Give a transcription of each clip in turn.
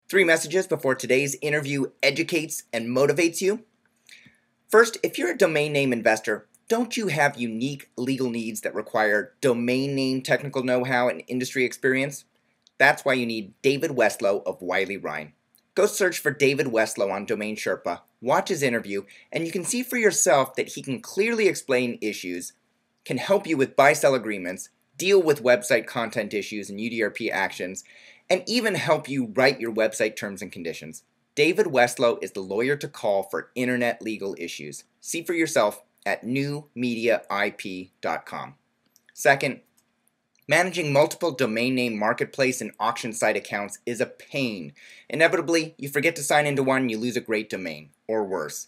3 messages before today's interview educates and motivates you. First, if you're a domain name investor, don't you have unique legal needs that require domain name technical know-how and industry experience? That's why you need David Westlow of Wiley Ryan. Go search for David Westlow on Domain Sherpa, watch his interview, and you can see for yourself that he can clearly explain issues, can help you with buy-sell agreements, deal with website content issues and UDRP actions, and even help you write your website terms and conditions. David Westlow is the lawyer to call for internet legal issues. See for yourself at newmediaip.com. Second, managing multiple domain name marketplace and auction site accounts is a pain. Inevitably, you forget to sign into one and you lose a great domain, or worse.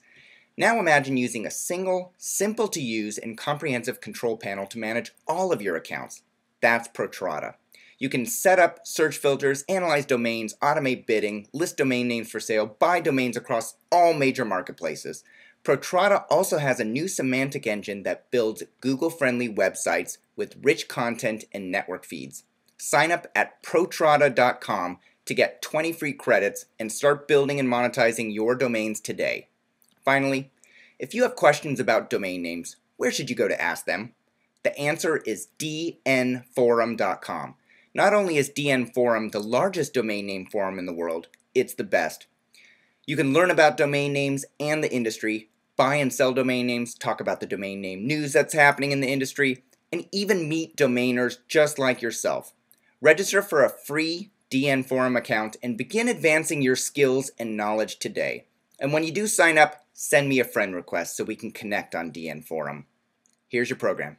Now imagine using a single, simple to use and comprehensive control panel to manage all of your accounts. That's Protrata. You can set up search filters, analyze domains, automate bidding, list domain names for sale, buy domains across all major marketplaces. Protrata also has a new semantic engine that builds Google-friendly websites with rich content and network feeds. Sign up at protrata.com to get 20 free credits and start building and monetizing your domains today. Finally, if you have questions about domain names, where should you go to ask them? The answer is dnforum.com. Not only is DN Forum the largest domain name forum in the world, it's the best. You can learn about domain names and the industry, buy and sell domain names, talk about the domain name news that's happening in the industry, and even meet domainers just like yourself. Register for a free DN Forum account and begin advancing your skills and knowledge today. And when you do sign up, send me a friend request so we can connect on DN Forum. Here's your program.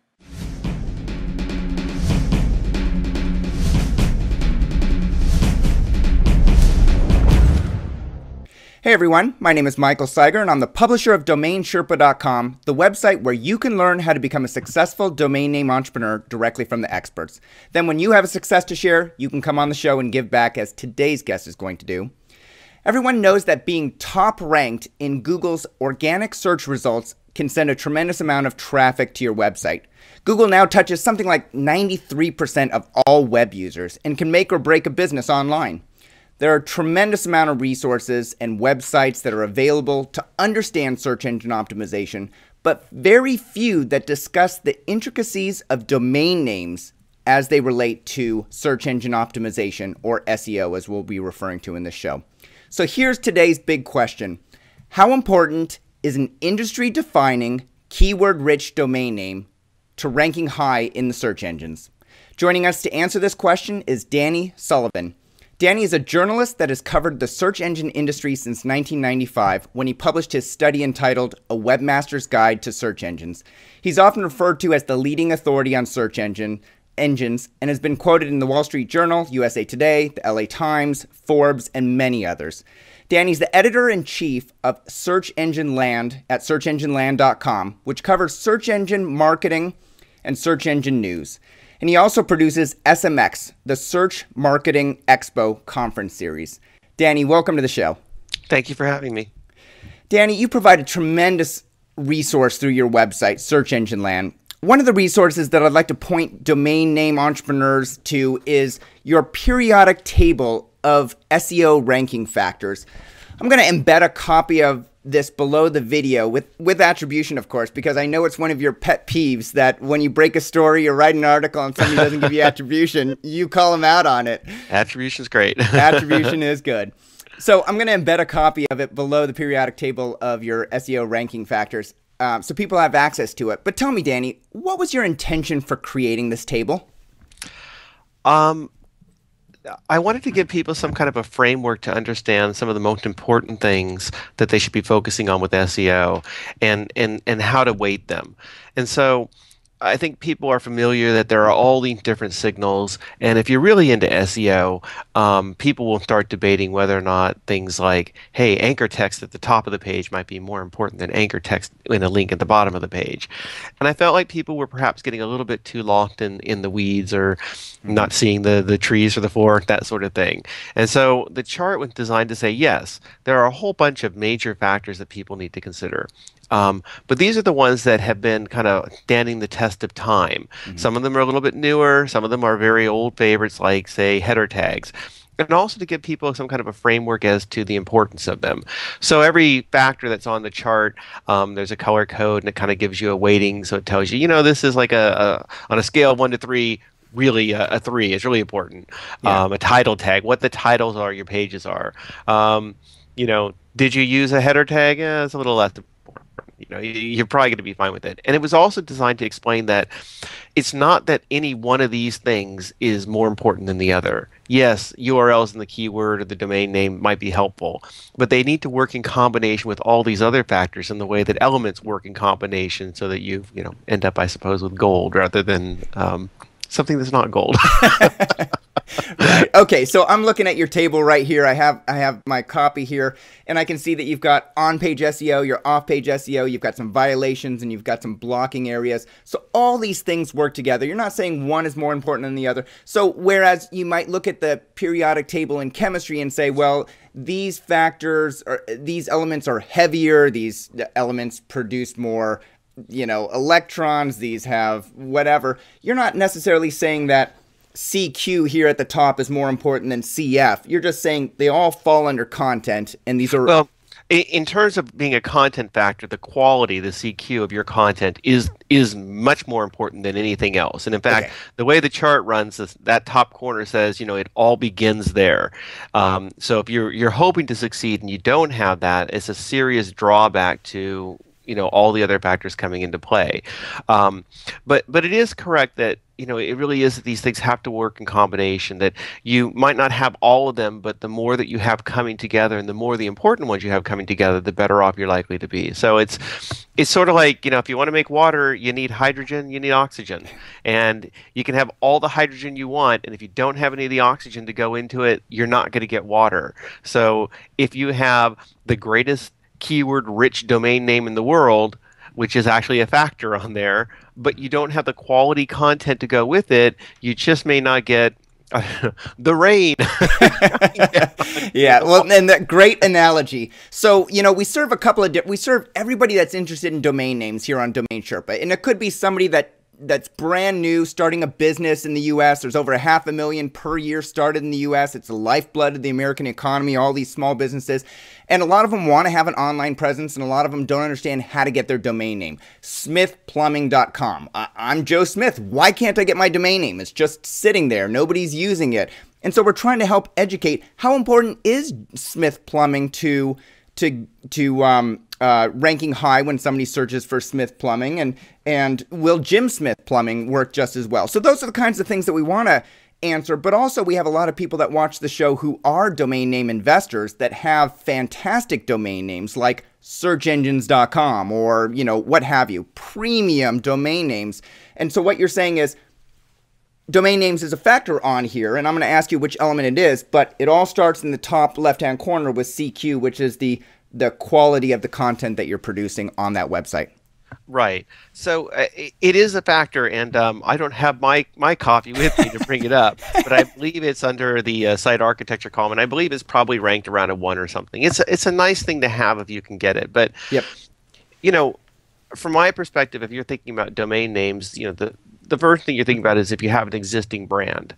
Hey everyone, my name is Michael Seiger and I'm the publisher of DomainSherpa.com, the website where you can learn how to become a successful domain name entrepreneur directly from the experts. Then when you have a success to share, you can come on the show and give back as today's guest is going to do. Everyone knows that being top ranked in Google's organic search results can send a tremendous amount of traffic to your website. Google now touches something like 93% of all web users and can make or break a business online. There are a tremendous amount of resources and websites that are available to understand search engine optimization, but very few that discuss the intricacies of domain names as they relate to search engine optimization, or SEO, as we'll be referring to in this show. So here's today's big question. How important is an industry-defining, keyword-rich domain name to ranking high in the search engines? Joining us to answer this question is Danny Sullivan. Danny is a journalist that has covered the search engine industry since 1995 when he published his study entitled A Webmaster's Guide to Search Engines. He's often referred to as the leading authority on search engines and has been quoted in the Wall Street Journal, USA Today, the LA Times, Forbes, and many others. Danny's the editor-in-chief of Search Engine Land at searchengineland.com, which covers search engine marketing and search engine news. And he also produces SMX, the Search Marketing Expo Conference Series. Danny, welcome to the show. Thank you for having me. Danny, you provide a tremendous resource through your website, Search Engine Land. One of the resources that I'd like to point domain name entrepreneurs to is your periodic table of SEO ranking factors. I'm going to embed a copy of this below the video with attribution, of course, because I know it's one of your pet peeves that when you break a story or write an article and somebody doesn't give you attribution, you call them out on it. Attribution's great. Attribution is good. So I'm going to embed a copy of it below the periodic table of your SEO ranking factors so people have access to it. But tell me, Danny, what was your intention for creating this table? I wanted to give people some kind of a framework to understand some of the most important things that they should be focusing on with SEO and how to weight them. And so I think people are familiar that there are all these different signals, and if you're really into SEO, people will start debating whether or not things like, hey, anchor text at the top of the page might be more important than anchor text in a link at the bottom of the page. And I felt like people were perhaps getting a little bit too lost in the weeds or not seeing the trees for the forest, that sort of thing. And so the chart was designed to say, yes, there are a whole bunch of major factors that people need to consider. But these are the ones that have been kind of standing the test of time. Some of them are a little bit newer. Some of them are very old favorites, like, say, header tags. and also to give people some kind of a framework as to the importance of them. So every factor that's on the chart, there's a color code, and it kind of gives you a weighting. So it tells you, this is like on a scale of 1 to 3, really a 3 is really important. Yeah. A title tag, what the titles are, your pages are. Did you use a header tag? Yeah, it's a little less important. You're probably going to be fine with it. And it was also designed to explain that it's not that any one of these things is more important than the other. Yes, URLs and the keyword or the domain name might be helpful, but they need to work in combination with all these other factors in the way that elements work in combination, so that you end up, I suppose, with gold rather than something that's not gold. Right. Okay. So I'm looking at your table right here. I have my copy here, and I can see that you've got on-page SEO, your off-page SEO, you've got some violations, and you've got some blocking areas. So all these things work together. You're not saying one is more important than the other. So whereas you might look at the periodic table in chemistry and say, well, these factors or these elements are heavier, these elements produce more, electrons, these have whatever. You're not necessarily saying that CQ here at the top is more important than CF. You're just saying they all fall under content, and these are... Well, in terms of being a content factor, the quality, the CQ of your content is much more important than anything else. And in fact, the way the chart runs, that top corner says, it all begins there. So if you're hoping to succeed and you don't have that, it's a serious drawback to all the other factors coming into play. But it is correct that it really is that these things have to work in combination, that you might not have all of them, but the more that you have coming together and the more the important ones you have coming together, the better off you're likely to be. So it's sort of like, if you want to make water, you need hydrogen, you need oxygen. And you can have all the hydrogen you want, and if you don't have any of the oxygen to go into it, you're not going to get water. So if you have the greatest keyword-rich domain name in the world, which is actually a factor on there, but you don't have the quality content to go with it, you just may not get the rain. Yeah, well, and that great analogy. So, we serve we serve everybody that's interested in domain names here on Domain Sherpa, and it could be somebody that's brand new, starting a business in the U.S. There's over 500,000 per year started in the U.S. It's the lifeblood of the American economy, all these small businesses. And a lot of them want to have an online presence, and a lot of them don't understand how to get their domain name. SmithPlumbing.com. I'm Joe Smith. Why can't I get my domain name? It's just sitting there. Nobody's using it. And so we're trying to help educate how important is Smith Plumbing to ranking high when somebody searches for Smith Plumbing, and will Jim Smith Plumbing work just as well? So those are the kinds of things that we want to answer, but also we have a lot of people that watch the show who are domain name investors that have fantastic domain names like searchengines.com or, what have you, premium domain names. And so what you're saying is domain names is a factor on here, and I'm going to ask you which element it is, but it all starts in the top left-hand corner with CQ, which is the quality of the content that you're producing on that website. Right. So it is a factor, and I don't have my copy with me to bring it up, but I believe it's under the site architecture column, and I believe it's probably ranked around a 1 or something. It's a nice thing to have if you can get it. But yep. From my perspective, if you're thinking about domain names, the first thing you're thinking about is if you have an existing brand.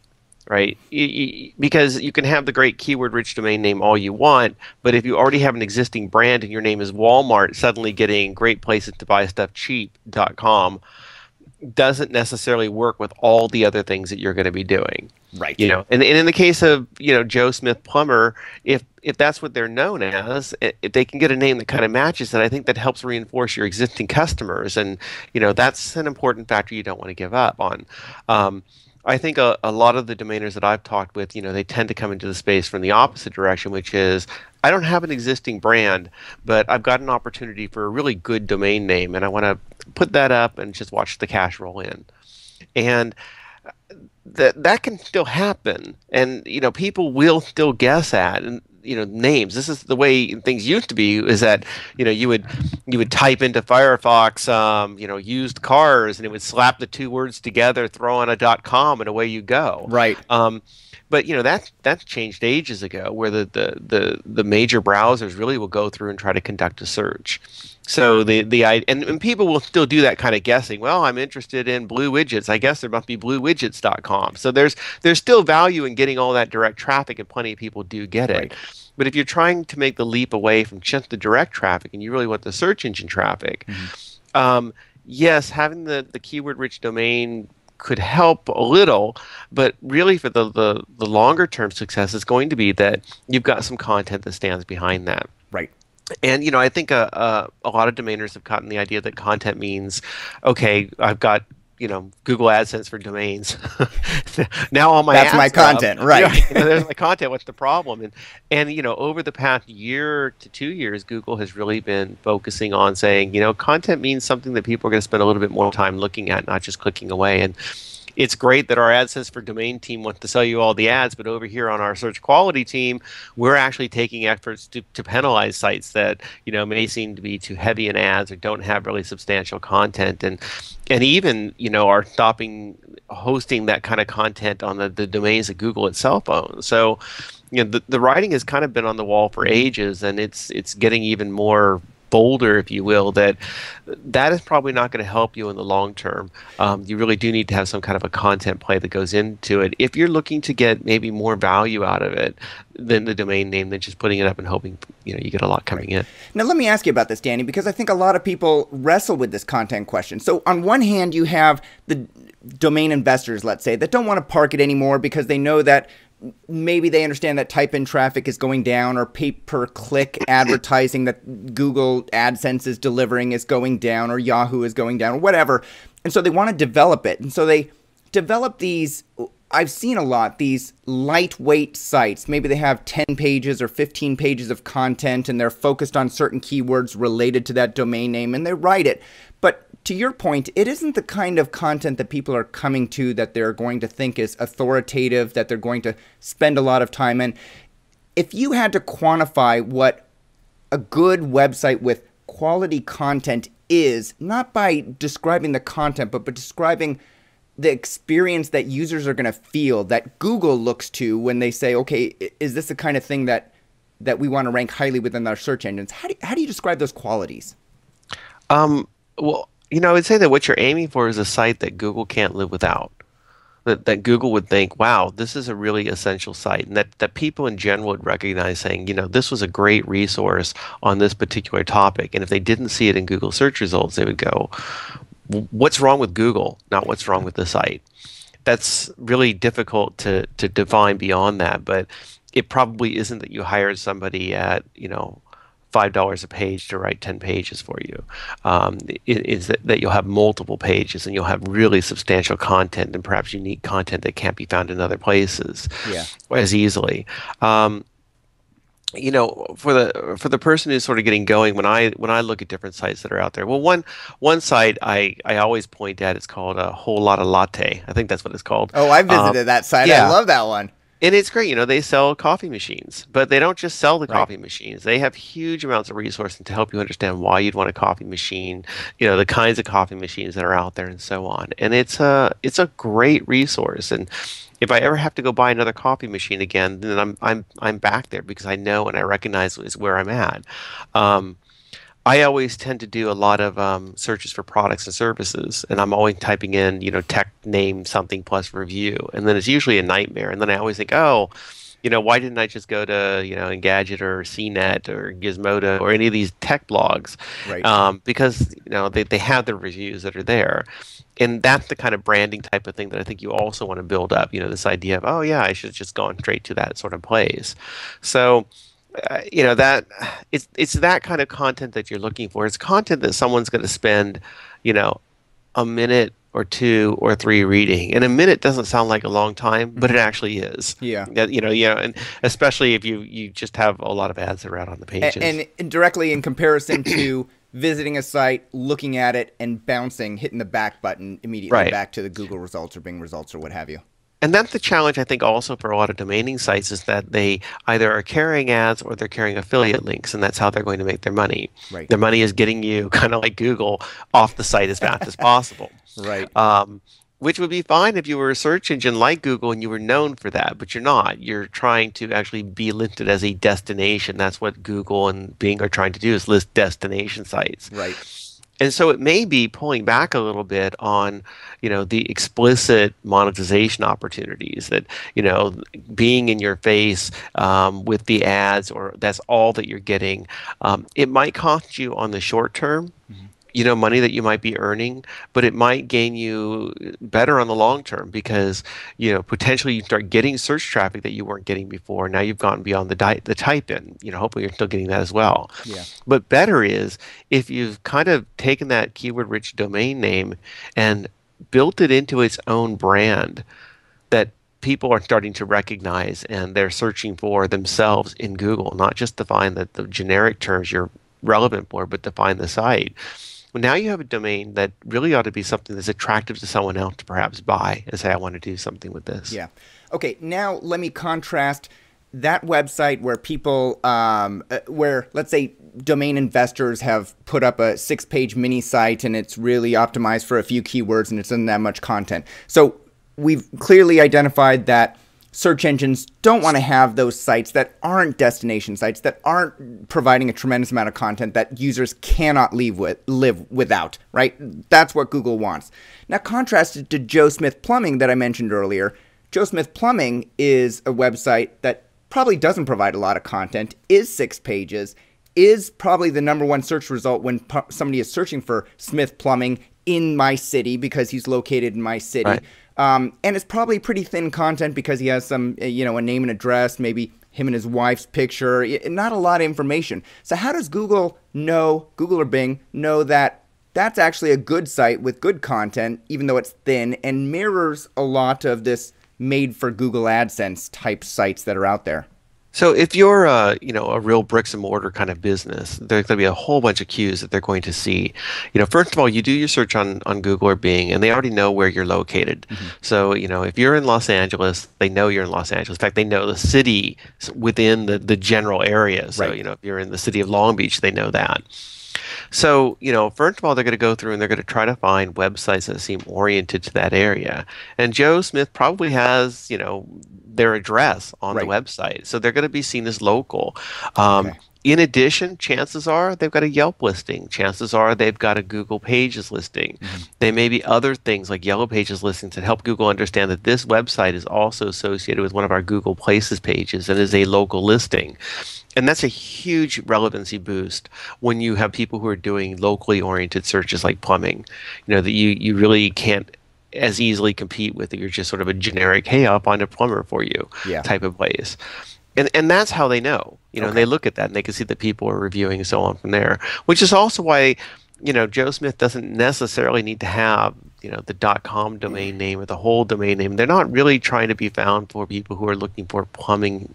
Right? Because you can have the great keyword-rich domain name all you want, but if you already have an existing brand and your name is Walmart, suddenly getting great places to buy stuff cheap.com doesn't necessarily work with all the other things that you're going to be doing. Right. And in the case of, Joe Smith Plumber, if that's what they're known as, if they can get a name that kind of matches it, I think that helps reinforce your existing customers. And, that's an important factor you don't want to give up on. I think a lot of the domainers that I've talked with, they tend to come into the space from the opposite direction, which is, I don't have an existing brand, but I've got an opportunity for a really good domain name, and I want to put that up and just watch the cash roll in. And that can still happen, and people will still guess at, and names. This is the way things used to be, is that you would type into Firefox used cars, and it would slap the two words together, throw on a .com, and away you go. Right. But that's changed ages ago, where the major browsers really will go through and try to conduct a search. So and people will still do that kind of guessing. Well, I'm interested in blue widgets. I guess there must be bluewidgets.com. So there's still value in getting all that direct traffic, and plenty of people do get it. Right. But if you're trying to make the leap away from just the direct traffic and you really want the search engine traffic, yes, having the keyword-rich domain could help a little, but really for the longer term success is going to be that you've got some content that stands behind that. Right. And I think a lot of domainers have gotten the idea that content means, okay, I've got Google AdSense for domains. Now all my that's ads my content, right? There's my content. What's the problem? And over the past year to 2 years, Google has really been focusing on saying, content means something that people are going to spend a little bit more time looking at, not just clicking away. And it's great that our AdSense for domain team wants to sell you all the ads, but over here on our search quality team, we're actually taking efforts to penalize sites that may seem to be too heavy in ads or don't have really substantial content, and even are stopping hosting that kind of content on the domains that Google itself owns. So the writing has kind of been on the wall for ages, and it's getting even more bolder, if you will, that is probably not going to help you in the long term. You really do need to have some kind of a content play that goes into it if you're looking to get maybe more value out of it than the domain name, than just putting it up and hoping you get a lot coming in. Now let me ask you about this, Danny, because I think a lot of people wrestle with this content question. So on one hand, you have the domain investors, let's say, that don't want to park it anymore because they know that maybe they understand that type-in traffic is going down, or pay-per-click advertising that Google AdSense is delivering is going down, or Yahoo is going down, or whatever. And so they want to develop it. And so they develop these, I've seen a lot, these lightweight sites. Maybe they have 10 pages or 15 pages of content, and they're focused on certain keywords related to that domain name, and they write it. But to your point, it isn't the kind of content that people are coming to that they're going to think is authoritative, that they're going to spend a lot of time in. If you had to quantify what a good website with quality content is, not by describing the content, but describing the experience that users are going to feel, that Google looks to when they say, okay, is this the kind of thing that we want to rank highly within our search engines? How do you describe those qualities? Well, I would say that what you're aiming for is a site that Google can't live without. That Google would think, wow, this is a really essential site, and that people in general would recognize, saying, this was a great resource on this particular topic. And if they didn't see it in Google search results, they would go, what's wrong with Google, not what's wrong with the site. That's really difficult to define beyond that, but it probably isn't that you hired somebody at, $5 a page to write 10 pages for you. It is that you'll have multiple pages, and you'll have really substantial content, and perhaps unique content that can't be found in other places as easily. For the person who's sort of getting going, when I look at different sites that are out there, well, one site I always point at is called A Whole Lotta Latte. I think that's what it's called. Oh, I visited that site. Yeah. I love that one. And it's great, they sell coffee machines, but they don't just sell the coffee machines. They have huge amounts of resources to help you understand why you'd want a coffee machine, the kinds of coffee machines that are out there, and so on. And it's a great resource. And if I ever have to go buy another coffee machine again, then I'm back there, because I know and I recognize is where I'm at. I always tend to do a lot of searches for products and services, and I'm always typing in, tech name something plus review, and then it's usually a nightmare. And then I always think, why didn't I just go to, Engadget or CNET or Gizmodo or any of these tech blogs? Right. Because, they have the reviews that are there. And that's the kind of branding type of thing that I think you also want to build up, this idea of, oh, yeah, I should have just gone straight to that sort of place. So, that it's that kind of content that you're looking for. It's content that someone's going to spend, a minute or 2 or 3 reading. And a minute doesn't sound like a long time, but it actually is. Yeah. And especially if you just have a lot of ads that are out on the pages. And directly in comparison to visiting a site, looking at it, and hitting the back button immediately back to the Google results or Bing results or what have you. And that's the challenge, I think, also for a lot of domaining sites is that they either are carrying ads or they're carrying affiliate links, and that's how they're going to make their money. Right. Their money is getting you, kind of like Google, off the site as fast as possible. Right. Which would be fine if you were a search engine like Google and you were known for that, but you're not. You're trying to actually be listed as a destination. That's what Google and Bing are trying to do, is list destination sites. Right. And so it may be pulling back a little bit on, the explicit monetization opportunities that, being in your face with the ads, or that's all that you're getting. It might cost you on the short term, money that you might be earning, but it might gain you better on the long term because, potentially you start getting search traffic that you weren't getting before. Now you've gone beyond the type in, hopefully you're still getting that as well. Yeah. But better is if you've kind of taken that keyword rich domain name and built it into its own brand that people are starting to recognize and they're searching for themselves in Google, not just to find the generic terms you're relevant for, but to find the site. Well, now you have a domain that really ought to be something that's attractive to someone else to perhaps buy and say, I want to do something with this. Yeah. Okay, now let me contrast that website where people, where let's say domain investors have put up a 6-page mini site and it's really optimized for a few keywords and it doesn't have much content. So we've clearly identified that search engines don't want to have those sites that aren't destination sites, that aren't providing a tremendous amount of content that users cannot live without, right? That's what Google wants. Now, contrasted to Joe Smith Plumbing that I mentioned earlier, Joe Smith Plumbing is a website that probably doesn't provide a lot of content, is 6 pages, is probably the #1 search result when somebody is searching for Smith Plumbing in my city because he's located in my city. Right. And it's probably pretty thin content because he has some, a name and address, maybe him and his wife's picture, not a lot of information. So how does Google or Bing know that that's actually a good site with good content, even though it's thin and mirrors a lot of this made for Google AdSense type sites that are out there? So if you're a real bricks and mortar kind of business, there's going to be a whole bunch of cues that they're going to see. First of all, you do your search on Google or Bing, and they already know where you're located. So, if you're in Los Angeles, they know you're in Los Angeles. In fact, they know the city within the general area. So, Right. if you're in the city of Long Beach, they know that. So, first of all, they're going to go through and they're going to try to find websites that seem oriented to that area. And Joe Smith probably has, their address on the Right. website. So they're going to be seen as local. Okay. In addition, chances are they've got a Yelp listing. Chances are they've got a Google Pages listing. They may be other things like Yellow Pages listings that help Google understand that this website is also associated with one of our Google Places pages and is a local listing. And that's a huge relevancy boost when you have people who are doing locally oriented searches like plumbing, that you really can't as easily compete with. You're just sort of a generic, hey, I'll find a plumber for you type of place. And that's how they know, and they look at that and they can see that people are reviewing and so on from there, which is also why, Joe Smith doesn't necessarily need to have, the .com domain name or the whole domain name. They're not really trying to be found for people who are looking for plumbing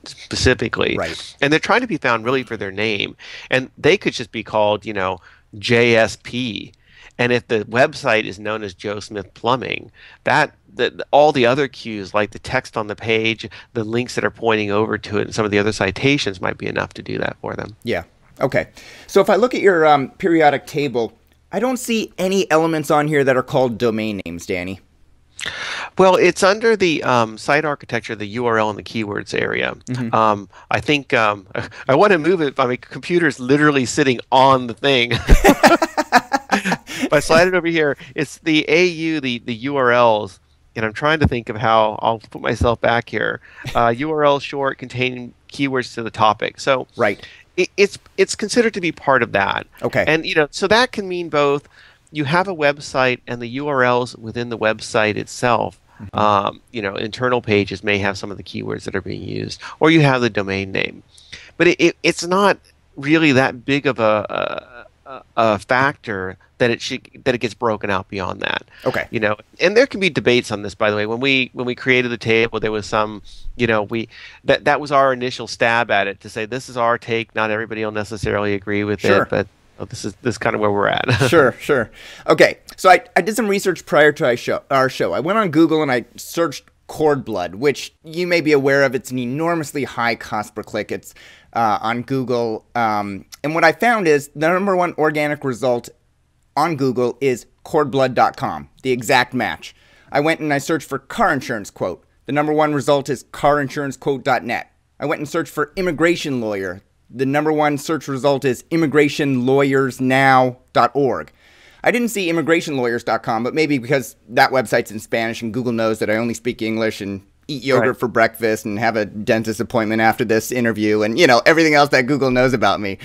specifically. Right. And they're trying to be found really for their name. And they could just be called, JSP. And if the website is known as Joe Smith Plumbing, all the other cues, like the text on the page, the links that are pointing over to it, and some of the other citations might be enough to do that for them. Yeah. Okay. So if I look at your periodic table, I don't see any elements on here that are called domain names, Danny. Well, it's under the site architecture, the URL and the keywords area. I think I want to move it, but my computer's literally sitting on the thing. If I slide it over here, it's the AU, the URLs, and I'm trying to think of how I'll put myself back here. URL short containing keywords to the topic. So Right. It's considered to be part of that. Okay. And so that can mean both you have a website and the URLs within the website itself. Internal pages may have some of the keywords that are being used, or you have the domain name. But it's not really that big of a factor that it gets broken out beyond that. Okay. And there can be debates on this, by the way. When we created the table, there was some, that was our initial stab at it to say this is our take. Not everybody will necessarily agree with it, but this is kind of where we're at. Sure. Okay. So I did some research prior to our show. I went on Google and I searched cord blood, which you may be aware of. It's an enormously high cost per click. It's on Google. And what I found is the number one organic result on Google is cordblood.com, the exact match. I went and I searched for car insurance quote. The number one result is carinsurancequote.net. I went and searched for immigration lawyer. The number one search result is immigrationlawyersnow.org. I didn't see immigrationlawyers.com, but maybe because that website's in Spanish and Google knows that I only speak English and eat yogurt for breakfast and have a dentist appointment after this interview and, you know, everything else that Google knows about me.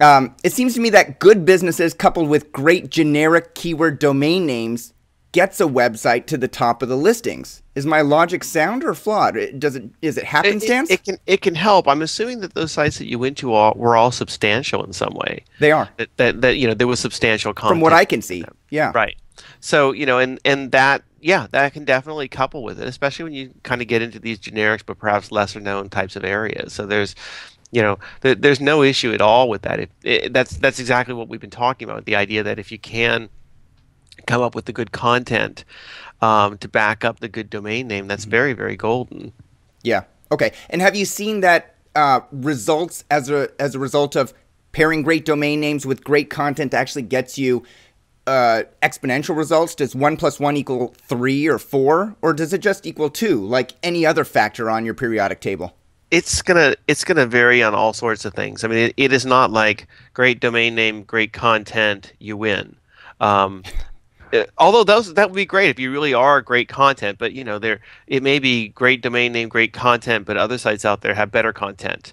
It seems to me that good businesses coupled with great generic keyword domain names gets a website to the top of the listings. Is my logic sound or flawed? Is it happenstance? It can help. I'm assuming that those sites that you went to were all substantial in some way. They are. That you know, there was substantial content. From what I can see. Yeah. Right. So, you know, and that, yeah, that can definitely couple with it, especially when you kind of get into these generics but perhaps lesser known types of areas. So there's, you know, there's no issue at all with that. That's exactly what we've been talking about, the idea that if you can come up with the good content to back up the good domain name, that's very, very golden. Yeah. Okay. And have you seen that results as a result of pairing great domain names with great content actually gets you exponential results? Does 1 + 1 = 3 or 4, or does it just equal 2, like any other factor on your periodic table? It's gonna vary on all sorts of things. I mean, it is not like great domain name, great content, you win. Although that would be great if you really are great content, but you know, it may be great domain name, great content, but other sites out there have better content,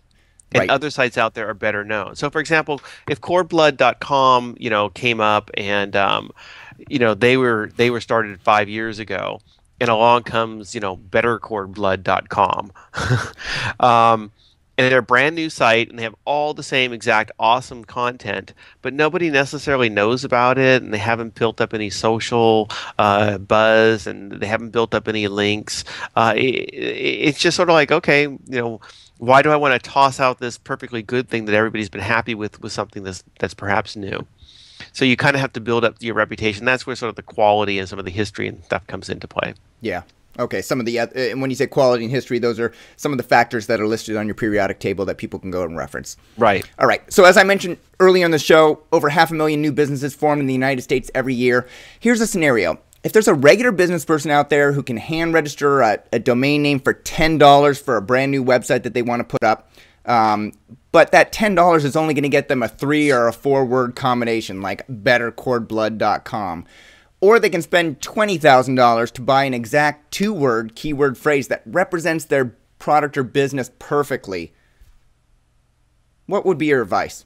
and other sites out there are better known. So, for example, if cordblood.com, you know, came up and you know, they were started 5 years ago, and along comes, you know, bettercordblood.com. And they're a brand new site, and they have all the same exact awesome content, but nobody necessarily knows about it, and they haven't built up any social buzz, and they haven't built up any links. It's just sort of like, okay, you know, why do I want to toss out this perfectly good thing that everybody's been happy with something that's perhaps new? So you kind of have to build up your reputation. That's where sort of the quality and some of the history and stuff comes into play. Yeah. Okay, some of the, and when you say quality and history, those are some of the factors that are listed on your periodic table that people can go and reference. Right. All right, so as I mentioned earlier in the show, over 500,000 new businesses formed in the United States every year. Here's a scenario. If there's a regular business person out there who can hand register a domain name for $10 for a brand new website that they want to put up, but that $10 is only going to get them a 3 or a 4 word combination like bettercordblood.com. Or they can spend $20,000 to buy an exact 2-word keyword phrase that represents their product or business perfectly. What would be your advice?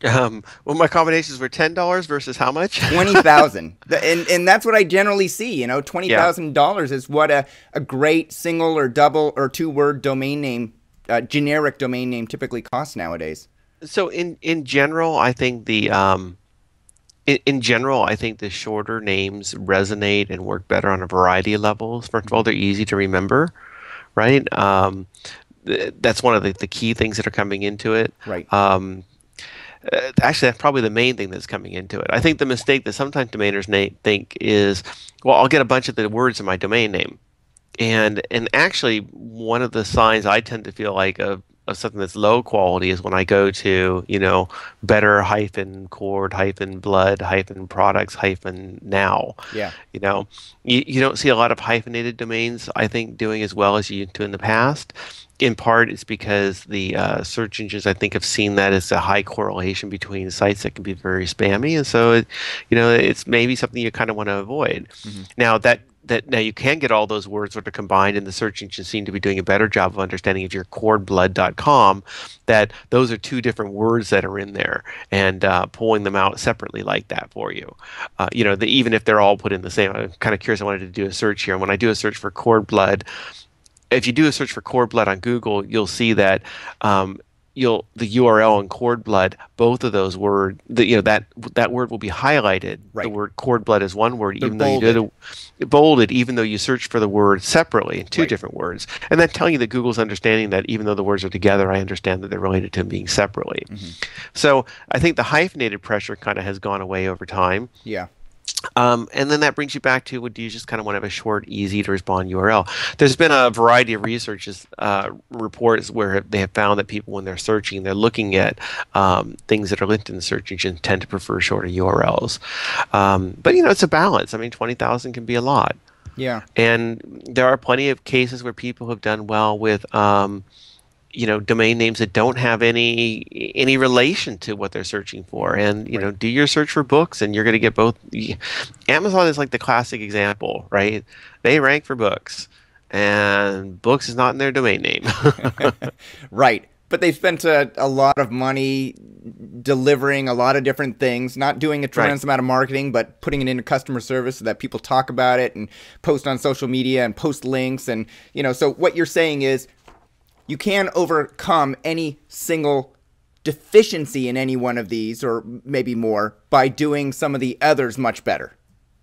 Well, my combinations were $10 versus how much? $20,000. And that's what I generally see. You know, $20,000 is what a great single or double or 2-word domain name, generic domain name typically costs nowadays. So in general, I think the shorter names resonate and work better on a variety of levels. First of all, they're easy to remember, right? That's one of the key things that are coming into it. Right. Actually, that's probably the main thing that's coming into it. I think the mistake that sometimes domainers think is, well, I'll get a bunch of the words in my domain name. And actually, one of the signs I tend to feel like of something that's low quality is when I go to, you know, better-cord-blood-products-now. Yeah. You know, you don't see a lot of hyphenated domains, I think, doing as well as you used to in the past. In part, it's because the search engines, I think, have seen that as a high correlation between sites that can be very spammy, and so, it's maybe something you kind of want to avoid. Mm-hmm. Now now you can get all those words sort of combined, and the search engines seem to be doing a better job of understanding if you're cordblood.com, that those are 2 different words that are in there, and pulling them out separately like that for you. Even if they're all put in the same. I'm kind of curious. I wanted to do a search here, and when I do a search for cord blood, if you do a search for cord blood on Google, you'll see that the URL and cord blood, both of those words, that word will be highlighted. Right. The word cord blood is one word, They're even bolded. though you did bolded, even though you search for the word separately in 2 different words, and then telling you that Google's understanding that even though the words are together, I understand that they're related to them being separately. Mm-hmm. So I think the hyphenated pressure kind of has gone away over time. Yeah. And then that brings you back to, do you just kind of want to have a short, easy to respond URL? There's been a variety of researches, reports where they have found that people, when they're searching, they're looking at things that are linked in the search engine, tend to prefer shorter URLs. But it's a balance. I mean, 20,000 can be a lot. Yeah. And there are plenty of cases where people have done well with domain names that don't have any relation to what they're searching for. And do your search for books, and you're going to get both. Amazon is like the classic example, right? They rank for books, and books is not in their domain name. Right. But they spent a lot of money delivering a lot of different things, not doing a tremendous amount of marketing, but putting it into customer service so that people talk about it and post on social media and post links. And, so what you're saying is you can overcome any single deficiency in any one of these, or maybe more, by doing some of the others much better.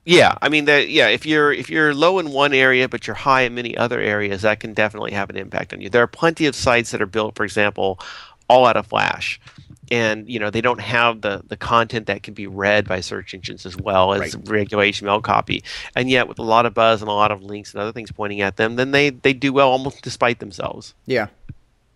Yeah, I mean if you're low in one area but you're high in many other areas, that can definitely have an impact on you. There are plenty of sites that are built, for example, all out of Flash, and they don't have the content that can be read by search engines as well as regular HTML copy. And yet, with a lot of buzz and a lot of links and other things pointing at them, then they do well almost despite themselves. Yeah.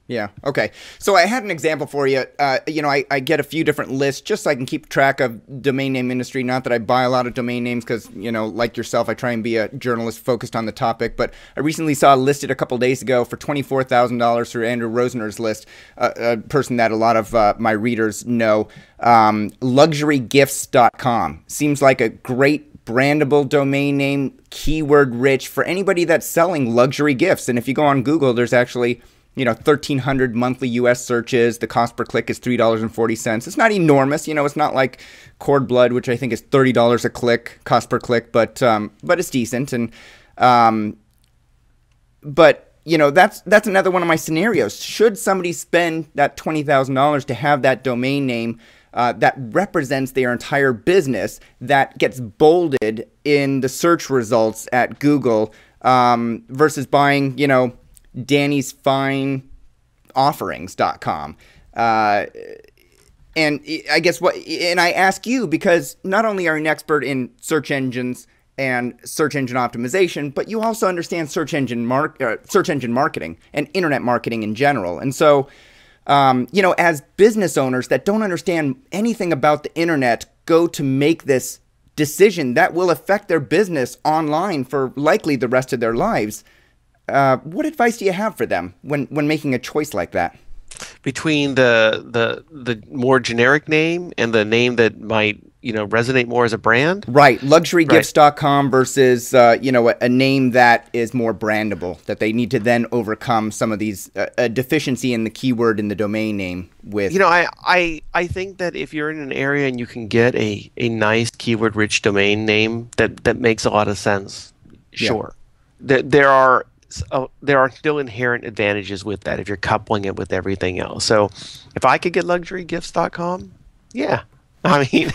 Yeah. Okay. So I had an example for you. I get a few different lists just so I can keep track of domain name industry. Not that I buy a lot of domain names because, like yourself, I try and be a journalist focused on the topic. But I recently saw listed a couple days ago for $24,000 through Andrew Rosner's list, a person that a lot of my readers know, luxurygifts.com. Seems like a great brandable domain name, keyword rich for anybody that's selling luxury gifts. And if you go on Google, there's actually 1,300 monthly U.S. searches. The cost per click is $3.40. It's not enormous. It's not like Cord Blood, which I think is $30 a click, cost per click, but it's decent. And that's another one of my scenarios. Should somebody spend that $20,000 to have that domain name that represents their entire business, that gets bolded in the search results at Google, versus buying, Danny's Fine Offerings.com. And I guess and I ask you because not only are you an expert in search engines and search engine optimization, but you also understand search engine marketing and internet marketing in general. And so, as business owners that don't understand anything about the internet go to make this decision that will affect their business online for likely the rest of their lives, what advice do you have for them when making a choice like that? Between the more generic name and the name that might resonate more as a brand, right? Luxurygifts.com versus a name that is more brandable, that they need to then overcome some of these a deficiency in the keyword in the domain name with. I think that if you're in an area and you can get a nice keyword rich domain name that makes a lot of sense, sure. There are still inherent advantages with that if you're coupling it with everything else. So if I could get luxurygifts.com, yeah. I mean,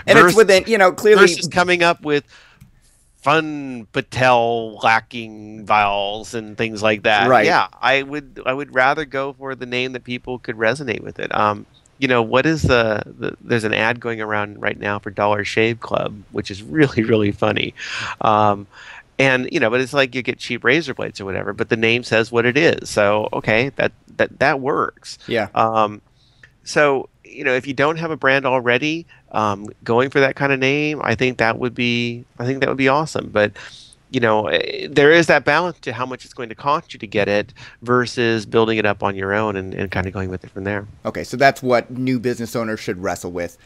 and it's within, clearly versus coming up with Fun Patel lacking vowels and things like that. Right. Yeah, I would rather go for the name that people could resonate with it. What is there's an ad going around right now for Dollar Shave Club, which is really, really funny. And but it's like you get cheap razor blades or whatever, but the name says what it is. So okay, that works. Yeah. So if you don't have a brand already, going for that kind of name, I think that would be awesome. But there is that balance to how much it's going to cost you to get it versus building it up on your own and kind of going with it from there. Okay, so that's what new business owners should wrestle with.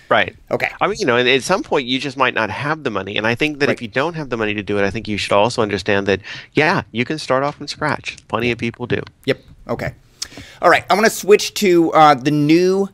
Right. Okay. I mean, at some point you just might not have the money. And I think that if you don't have the money to do it, I think you should also understand that, yeah, you can start off from scratch. Plenty of people do. Yep. Okay. All right. I want to switch to the new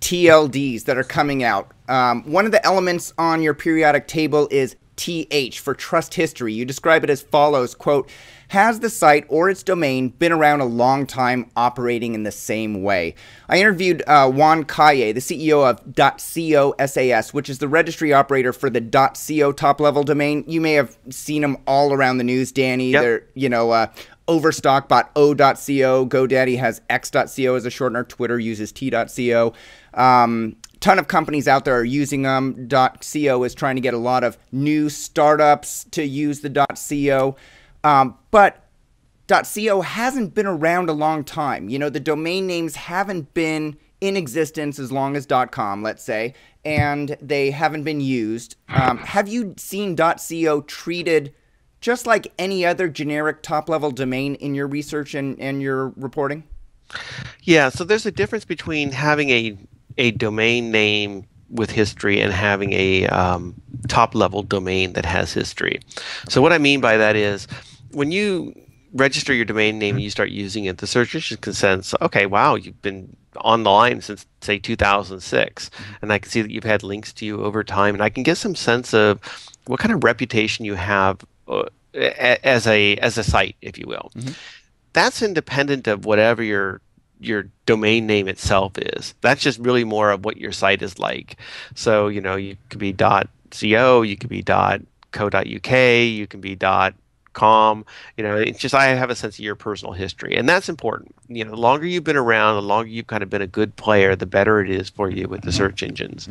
TLDs that are coming out. One of the elements on your periodic table is TH for trust history. You describe it as follows, quote, has the site or its domain been around a long time operating in the same way? I interviewed Juan Calle, the CEO of .co SAS, which is the registry operator for the .co top-level domain. You may have seen them all around the news, Danny. Yep. They're, Overstock.o.co, GoDaddy has X.co as a shortener, Twitter uses T.co. ton of companies out there are using them. .co is trying to get a lot of new startups to use the .co, but .co hasn't been around a long time. You know, the domain names haven't been in existence as long as .com, let's say, and they haven't been used. Have you seen .co treated just like any other generic top-level domain in your research and your reporting? Yeah, so there's a difference between having a domain name with history and having a top-level domain that has history. So what I mean by that is when you register your domain name and you start using it, the search engine can sense, okay, wow, you've been on the line since, say, 2006, and I can see that you've had links to you over time, and I can get some sense of what kind of reputation you have as a site, if you will. That's independent of whatever your domain name itself is. That's just really more of what your site is like. So, you know, you could be .co, you could be .co.uk, you can be .com. You know, it's just I have a sense of your personal history, and that's important. You know, the longer you've been around, the longer you've kind of been a good player, the better it is for you with the search engines.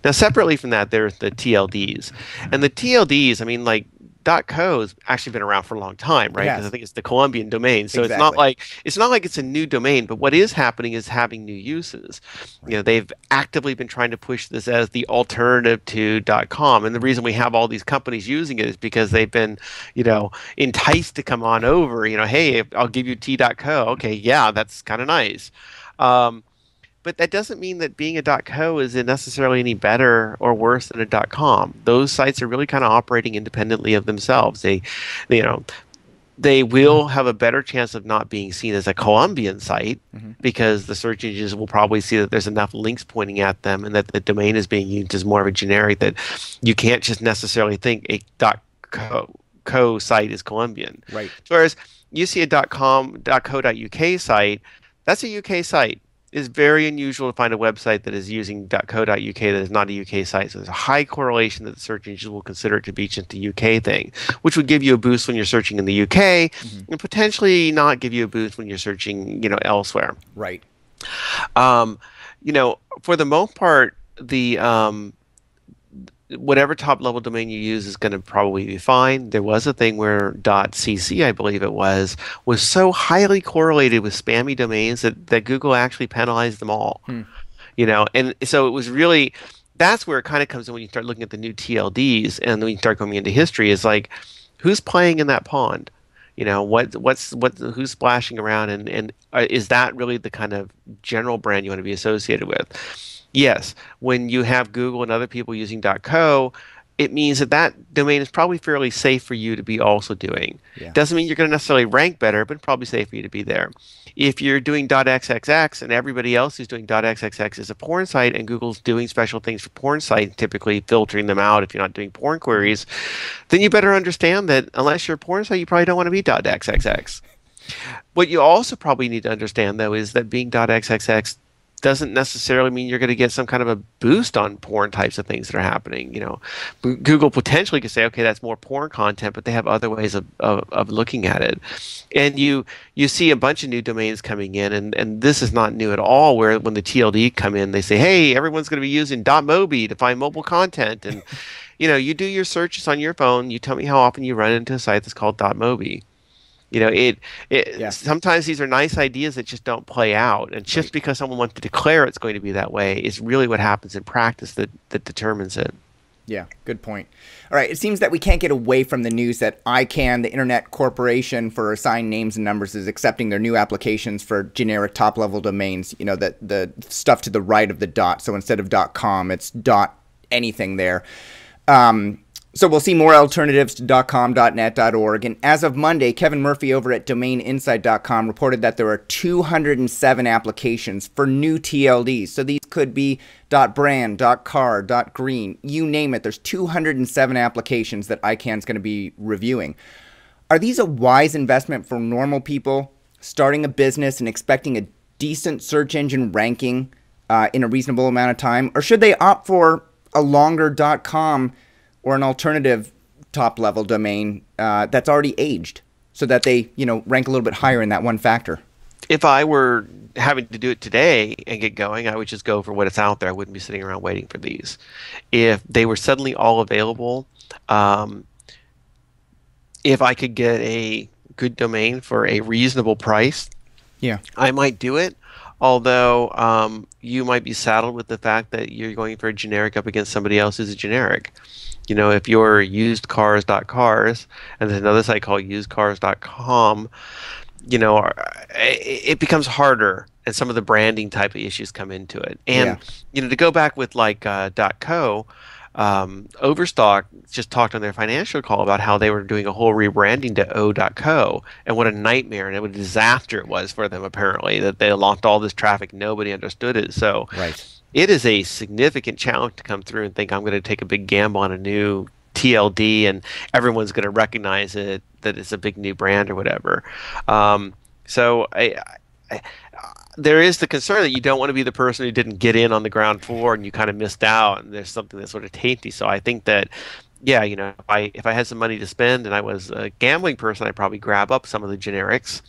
Now, separately from that, there's the TLDs, and the TLDs, I mean, like .co's actually been around for a long time, right? Because I think it's the Colombian domain, so it's not like it's a new domain. But what is happening is having new uses. You know, they've actively been trying to push this as the alternative to .com, and the reason we have all these companies using it is because they've been, you know, enticed to come on over. You know, hey, I'll give you t.co. Okay, yeah, that's kind of nice. But that doesn't mean that being a .co is necessarily any better or worse than a .com. Those sites are really kind of operating independently of themselves. They will have a better chance of not being seen as a Colombian site because the search engines will probably see that there's enough links pointing at them and that the domain is being used as more of a generic that you can't just necessarily think a .co site is Colombian. Right. Whereas you see a .co.uk site, that's a UK site. It's very unusual to find a website that is using .co.uk that is not a UK site. So there's a high correlation that the search engines will consider it to be just a UK thing, which would give you a boost when you're searching in the UK and potentially not give you a boost when you're searching, you know, elsewhere. Right. You know, for the most part, the whatever top level domain you use is going to probably be fine. There was a thing where .cc, I believe it was so highly correlated with spammy domains that Google actually penalized them all. You know, and so it was really, that's where it kind of comes in when you start looking at the new TLDs and then you start going into history is like, who's playing in that pond? You know, who's splashing around and is that really the kind of general brand you want to be associated with? Yes, when you have Google and other people using .co, it means that that domain is probably fairly safe for you to be also doing. Doesn't mean you're going to necessarily rank better, but probably safe for you to be there. If you're doing .xxx and everybody else who's doing .xxx is a porn site and Google's doing special things for porn sites, typically filtering them out if you're not doing porn queries, then you better understand that unless you're a porn site, you probably don't want to be .xxx. What you also probably need to understand, though, is that being .xxx doesn't necessarily mean you're going to get some kind of a boost on porn types of things that are happening. You know, Google potentially could say, okay, that's more porn content, but they have other ways of looking at it. And you see a bunch of new domains coming in, and this is not new at all, where when the TLD come in, they say, hey, everyone's going to be using .mobi to find mobile content. And, you know, you do your searches on your phone, you tell me how often you run into a site that's called .mobi. You know, sometimes these are nice ideas that just don't play out. And just because someone wants to declare it's going to be that way is really what happens in practice that determines it. Yeah, good point. All right, it seems that we can't get away from the news that ICANN, the Internet Corporation for Assigned Names and Numbers, is accepting their new applications for generic top-level domains, you know, the stuff to the right of the dot. So instead of .com, it's .anything there. So we'll see more alternatives to .com, .net, .org. And as of Monday, Kevin Murphy over at DomainInsight.com reported that there are 207 applications for new TLDs. So these could be .brand, .car, .green, you name it. There's 207 applications that ICANN's going to be reviewing. Are these a wise investment for normal people starting a business and expecting a decent search engine ranking in a reasonable amount of time? Or should they opt for a longer .com or an alternative top-level domain that's already aged so that they, you know, rank a little bit higher in that one factor? If I were having to do it today and get going, I would just go for what is out there. I wouldn't be sitting around waiting for these. If they were suddenly all available, if I could get a good domain for a reasonable price, Yeah. I might do it. Although you might be saddled with the fact that you're going for a generic up against somebody else who's a generic. You know, if you're usedcars.cars and there's another site called usedcars.com, you know, it becomes harder, and some of the branding type of issues come into it. And you know, to go back with like .co, Overstock just talked on their financial call about how they were doing a whole rebranding to O.co, and what a nightmare and what a disaster it was for them. Apparently, that they lost all this traffic, nobody understood it. So it is a significant challenge to come through and think I'm going to take a big gamble on a new TLD and everyone's going to recognize it, that it's a big new brand or whatever. So there is the concern that you don't want to be the person who didn't get in on the ground floor and you kind of missed out, and there's something that's sort of tainty. So I think that, yeah, you know, if I had some money to spend and I was a gambling person, I'd probably grab up some of the generics.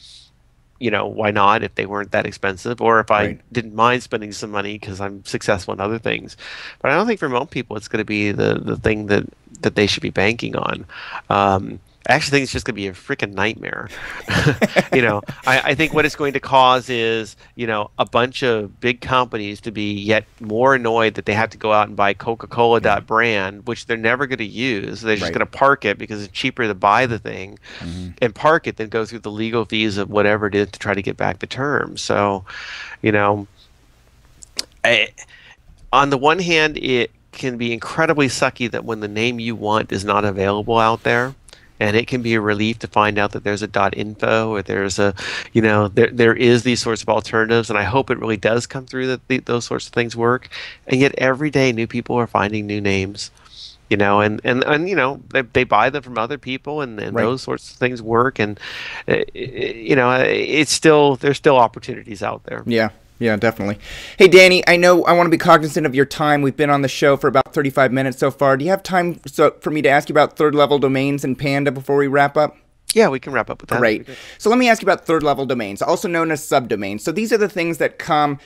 You know, why not, if they weren't that expensive, or if I didn't mind spending some money because I'm successful in other things. But I don't think for most people it's going to be the thing that they should be banking on. I actually think it's just going to be a freaking nightmare. You know, I think what it's going to cause is, you know, a bunch of big companies to be yet more annoyed that they have to go out and buy Coca-Cola brand, which they're never going to use. They're just going to park it because it's cheaper to buy the thing and park it than go through the legal fees of whatever it is to try to get back the terms. So, you know, on the one hand, it can be incredibly sucky that when the name you want is not available out there. And it can be a relief to find out that there's a .info, or there's a, you know, there is these sorts of alternatives, and I hope it really does come through that those sorts of things work. And yet every day new people are finding new names, you know, and you know, they buy them from other people, and those sorts of things work. And you know, there's still opportunities out there. Yeah. Yeah, definitely. Hey, Danny, I know I want to be cognizant of your time. We've been on the show for about 35 minutes so far. Do you have time for me to ask you about third-level domains and Panda before we wrap up? Yeah, we can wrap up with that. Great. So let me ask you about third-level domains, also known as subdomains. So these are the things that come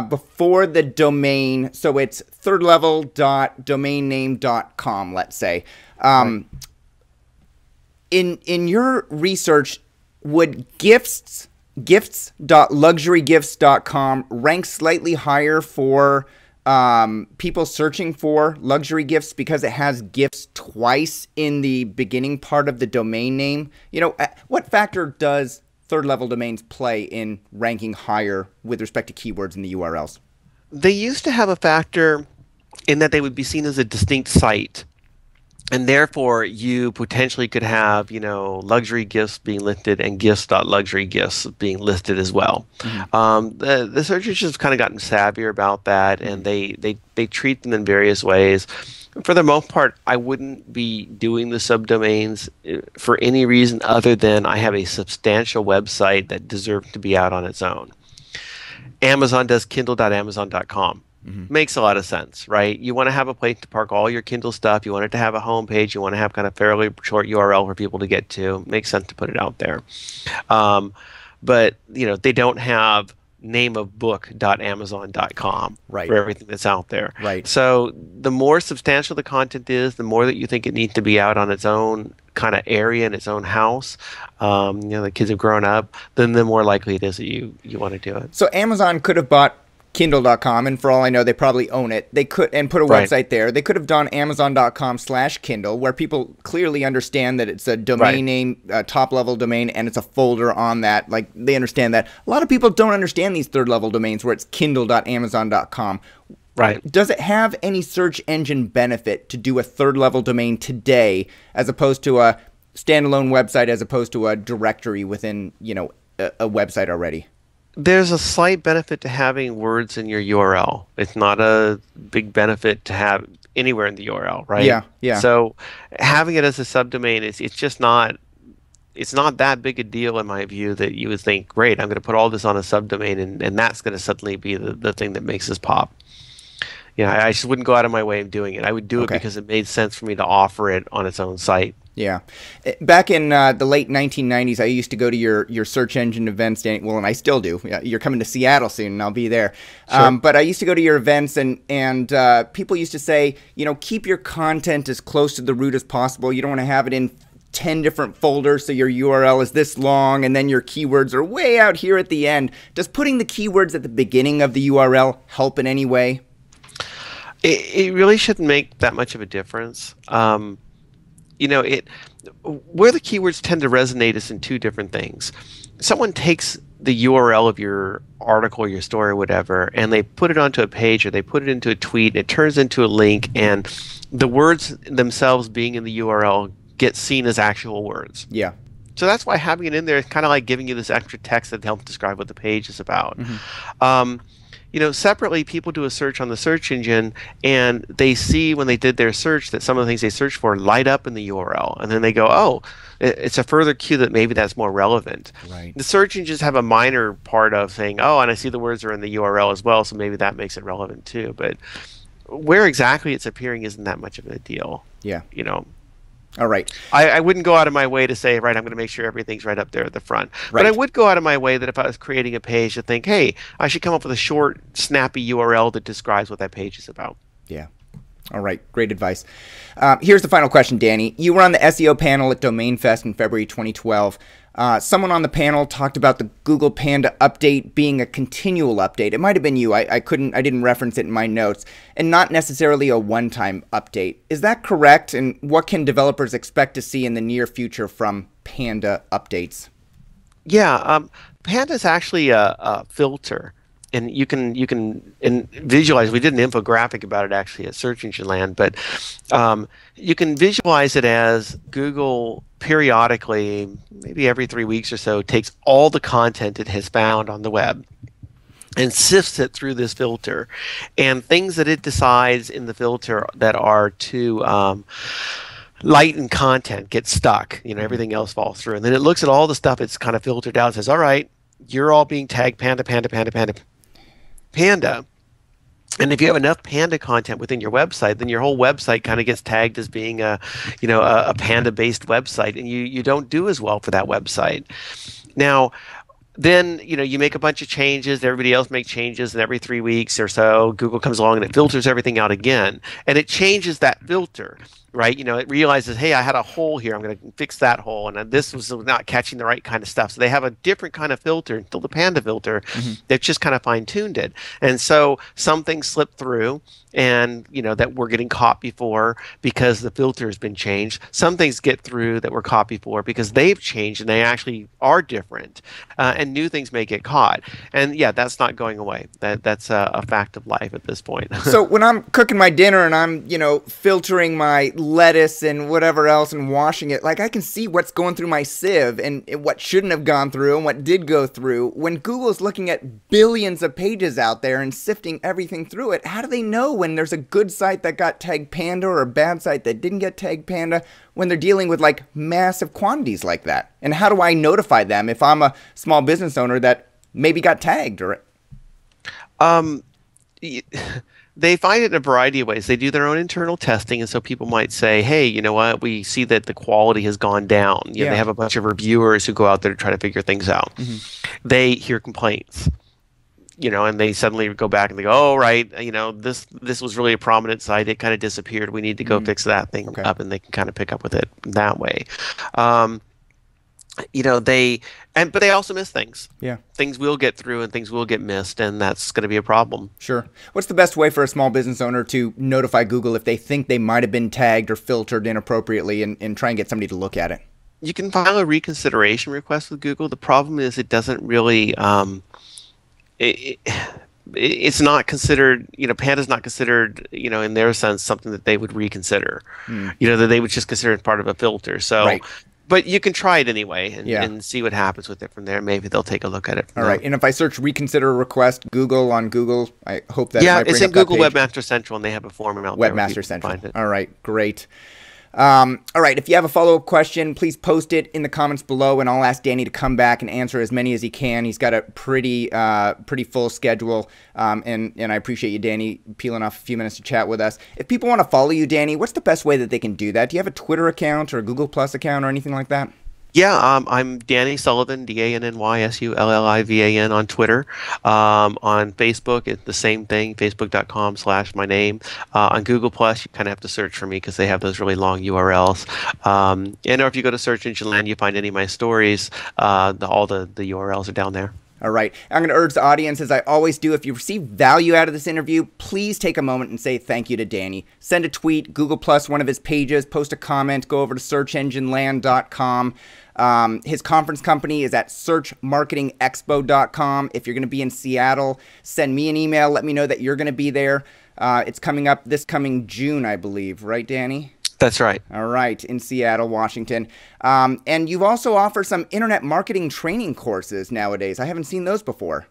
before the domain. So it's thirdlevel.domainname.com, let's say. In your research, would gifts.luxurygifts.com rank slightly higher for people searching for luxury gifts because it has gifts twice in the beginning part of the domain name? You know, what factor does third-level domains play in ranking higher with respect to keywords in the URLs? They used to have a factor in that they would be seen as a distinct site. And therefore, you potentially could have, you know, luxury gifts being listed and gifts.luxurygifts being listed as well. The search engines have kind of gotten savvier about that, and they treat them in various ways. For the most part, I wouldn't be doing the subdomains for any reason other than I have a substantial website that deserves to be out on its own. Amazon does kindle.amazon.com. Makes a lot of sense, right? You want to have a place to park all your Kindle stuff. You want it to have a home page. You want to have kind of fairly short URL for people to get to. Makes sense to put it out there. But, you know, they don't have nameofbook.amazon.com for everything that's out there. So the more substantial the content is, the more that you think it needs to be out on its own kind of area in its own house, you know, the kids have grown up, then the more likely it is that you want to do it. So Amazon could have bought Kindle.com, and for all I know, they probably own it. They could, and put a website there. They could have done Amazon.com/Kindle, where people clearly understand that it's a domain name, top-level domain, and it's a folder on that. Like, they understand that. A lot of people don't understand these third-level domains where it's Kindle.Amazon.com. Does it have any search engine benefit to do a third-level domain today, as opposed to a standalone website, as opposed to a directory within, you know, a website already? There's a slight benefit to having words in your URL. It's not a big benefit to have anywhere in the URL, right? Yeah. So having it as a subdomain, it's just not, it's not that big a deal in my view that you would think, great, I'm going to put all this on a subdomain and that's going to suddenly be the thing that makes this pop. Yeah, I just wouldn't go out of my way of doing it. I would do it because it made sense for me to offer it on its own site. Yeah. Back in the late 1990s, I used to go to your search engine events, Danny. Well, and I still do. You're coming to Seattle soon, and I'll be there. Sure. But I used to go to your events, and people used to say, you know, keep your content as close to the root as possible. You don't want to have it in 10 different folders, so your URL is this long, and then your keywords are way out here at the end. Does putting the keywords at the beginning of the URL help in any way? It really shouldn't make that much of a difference. You know, where the keywords tend to resonate is in two different things. Someone takes the URL of your article, your story, or whatever, and they put it onto a page, or they put it into a tweet, and it turns into a link, and the words themselves being in the URL get seen as actual words. Yeah. So that's why having it in there is kind of like giving you this extra text that helps describe what the page is about. You know, separately, people do a search on the search engine, and they see when they did their search that some of the things they search for light up in the URL, and then they go, oh, it's a further cue that maybe that's more relevant. Right. The search engines have a minor part of saying, oh, and I see the words are in the URL as well, so maybe that makes it relevant too. But where exactly it's appearing isn't that much of a deal. Yeah. You know. All right. I wouldn't go out of my way to say, right, I'm going to make sure everything's right up there at the front. Right. But I would go out of my way that if I was creating a page to think, hey, I should come up with a short, snappy URL that describes what that page is about. Yeah. All right. Great advice. Here's the final question, Danny. You were on the SEO panel at Domain Fest in February 2012. Someone on the panel talked about the Google Panda update being a continual update. It might have been you. I didn't reference it in my notes, and not necessarily a one-time update. Is that correct? And what can developers expect to see in the near future from Panda updates? Yeah, Panda is actually a filter. And you can visualize. We did an infographic about it actually at Search Engine Land, but you can visualize it as Google periodically, maybe every 3 weeks or so, takes all the content it has found on the web and sifts it through this filter, and things that it decides in the filter that are too light in content get stuck. You know, everything else falls through, and then it looks at all the stuff it's kind of filtered out and says, all right, you're all being tagged Panda, Panda, Panda, Panda, Panda. And if you have enough Panda content within your website, then your whole website kind of gets tagged as being a Panda-based website, and you don't do as well for that website. Now, then you make a bunch of changes. Everybody else makes changes, and every 3 weeks or so, Google comes along and it filters everything out again, and it changes that filter. Right, it realizes, hey, I had a hole here. I'm going to fix that hole, and this was not catching the right kind of stuff. So they have a different kind of filter, until the Panda filter. They've just kind of fine-tuned it, and so some things slip through, and that we're getting caught before because the filter has been changed. Some things get through that were caught before because they've changed and they actually are different, and new things may get caught. And yeah, that's not going away. That's a fact of life at this point. So when I'm cooking my dinner and I'm filtering my lettuce and whatever else and washing it, like, I can see what's going through my sieve and what shouldn't have gone through and what did go through. When Google's looking at billions of pages out there and sifting everything through it, how do they know when there's a good site that got tagged Panda or a bad site that didn't get tagged Panda when they're dealing with like massive quantities like that? And how do I notify them if I'm a small business owner that maybe got tagged? Or they find it in a variety of ways. They do their own internal testing, and so people might say, hey, you know what, we see that the quality has gone down. They have a bunch of reviewers who go out there to try to figure things out. They hear complaints, and they suddenly go back and they go, oh, right, this was really a prominent site. It kind of disappeared. We need to go fix that thing up, and they can kind of pick up with it that way. But they also miss things. Yeah. Things will get through and things will get missed, and that's going to be a problem. Sure. What's the best way for a small business owner to notify Google if they think they might have been tagged or filtered inappropriately and try and get somebody to look at it? You can file a reconsideration request with Google. The problem is it doesn't really it's not considered, Panda's not considered, in their sense, something that they would reconsider. That they would just consider it part of a filter. So right. But you can try it anyway and see what happens with it from there. Maybe they'll take a look at it. All right. And if I search reconsider request on Google, I hope that it's in Google Webmaster Central, and they have a form out there. Webmaster Central. All right. Great. All right, if you have a follow-up question, please post it in the comments below, and I'll ask Danny to come back and answer as many as he can. He's got a pretty full schedule, and I appreciate you, Danny, peeling off a few minutes to chat with us. If people want to follow you, Danny, what's the best way that they can do that? Do you have a Twitter account or a Google Plus account or anything like that? Yeah, I'm Danny Sullivan, DANNYSULLIVAN on Twitter. On Facebook, it's the same thing, facebook.com/my name. On Google Plus, you kind of have to search for me because they have those really long URLs. Or if you go to Search Engine Land, you find any of my stories. All the URLs are down there. All right. I'm going to urge the audience, as I always do, if you receive value out of this interview, please take a moment and say thank you to Danny. Send a tweet, Google Plus one of his pages, post a comment, go over to searchengineland.com. His conference company is at searchmarketingexpo.com. If you're going to be in Seattle, send me an email. Let me know that you're going to be there. It's coming up this coming June, I believe. Right, Danny? That's right. All right, in Seattle, Washington. And you've also offered some internet marketing training courses nowadays. I haven't seen those before.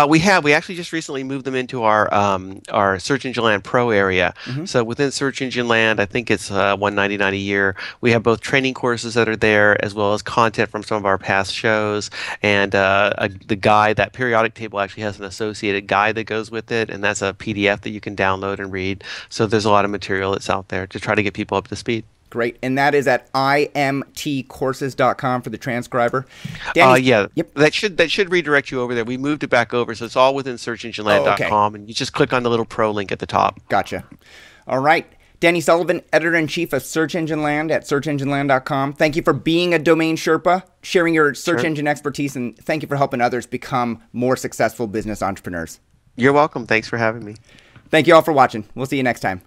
We have. We actually just recently moved them into our Search Engine Land Pro area. So within Search Engine Land, I think it's $199 a year. We have both training courses that are there, as well as content from some of our past shows, and the guide. That periodic table actually has an associated guide that goes with it, and that's a PDF that you can download and read. So there's a lot of material that's out there to try to get people up to speed. Great. And that is at imtcourses.com for the transcriber. Danny, yeah. Yep. That should redirect you over there. We moved it back over, so it's all within searchengineland.com, and you just click on the little pro link at the top. Gotcha. All right. Danny Sullivan, Editor-in-Chief of Search Engine Land at searchengineland.com. Thank you for being a domain Sherpa, sharing your search engine expertise, and thank you for helping others become more successful business entrepreneurs. You're welcome. Thanks for having me. Thank you all for watching. We'll see you next time.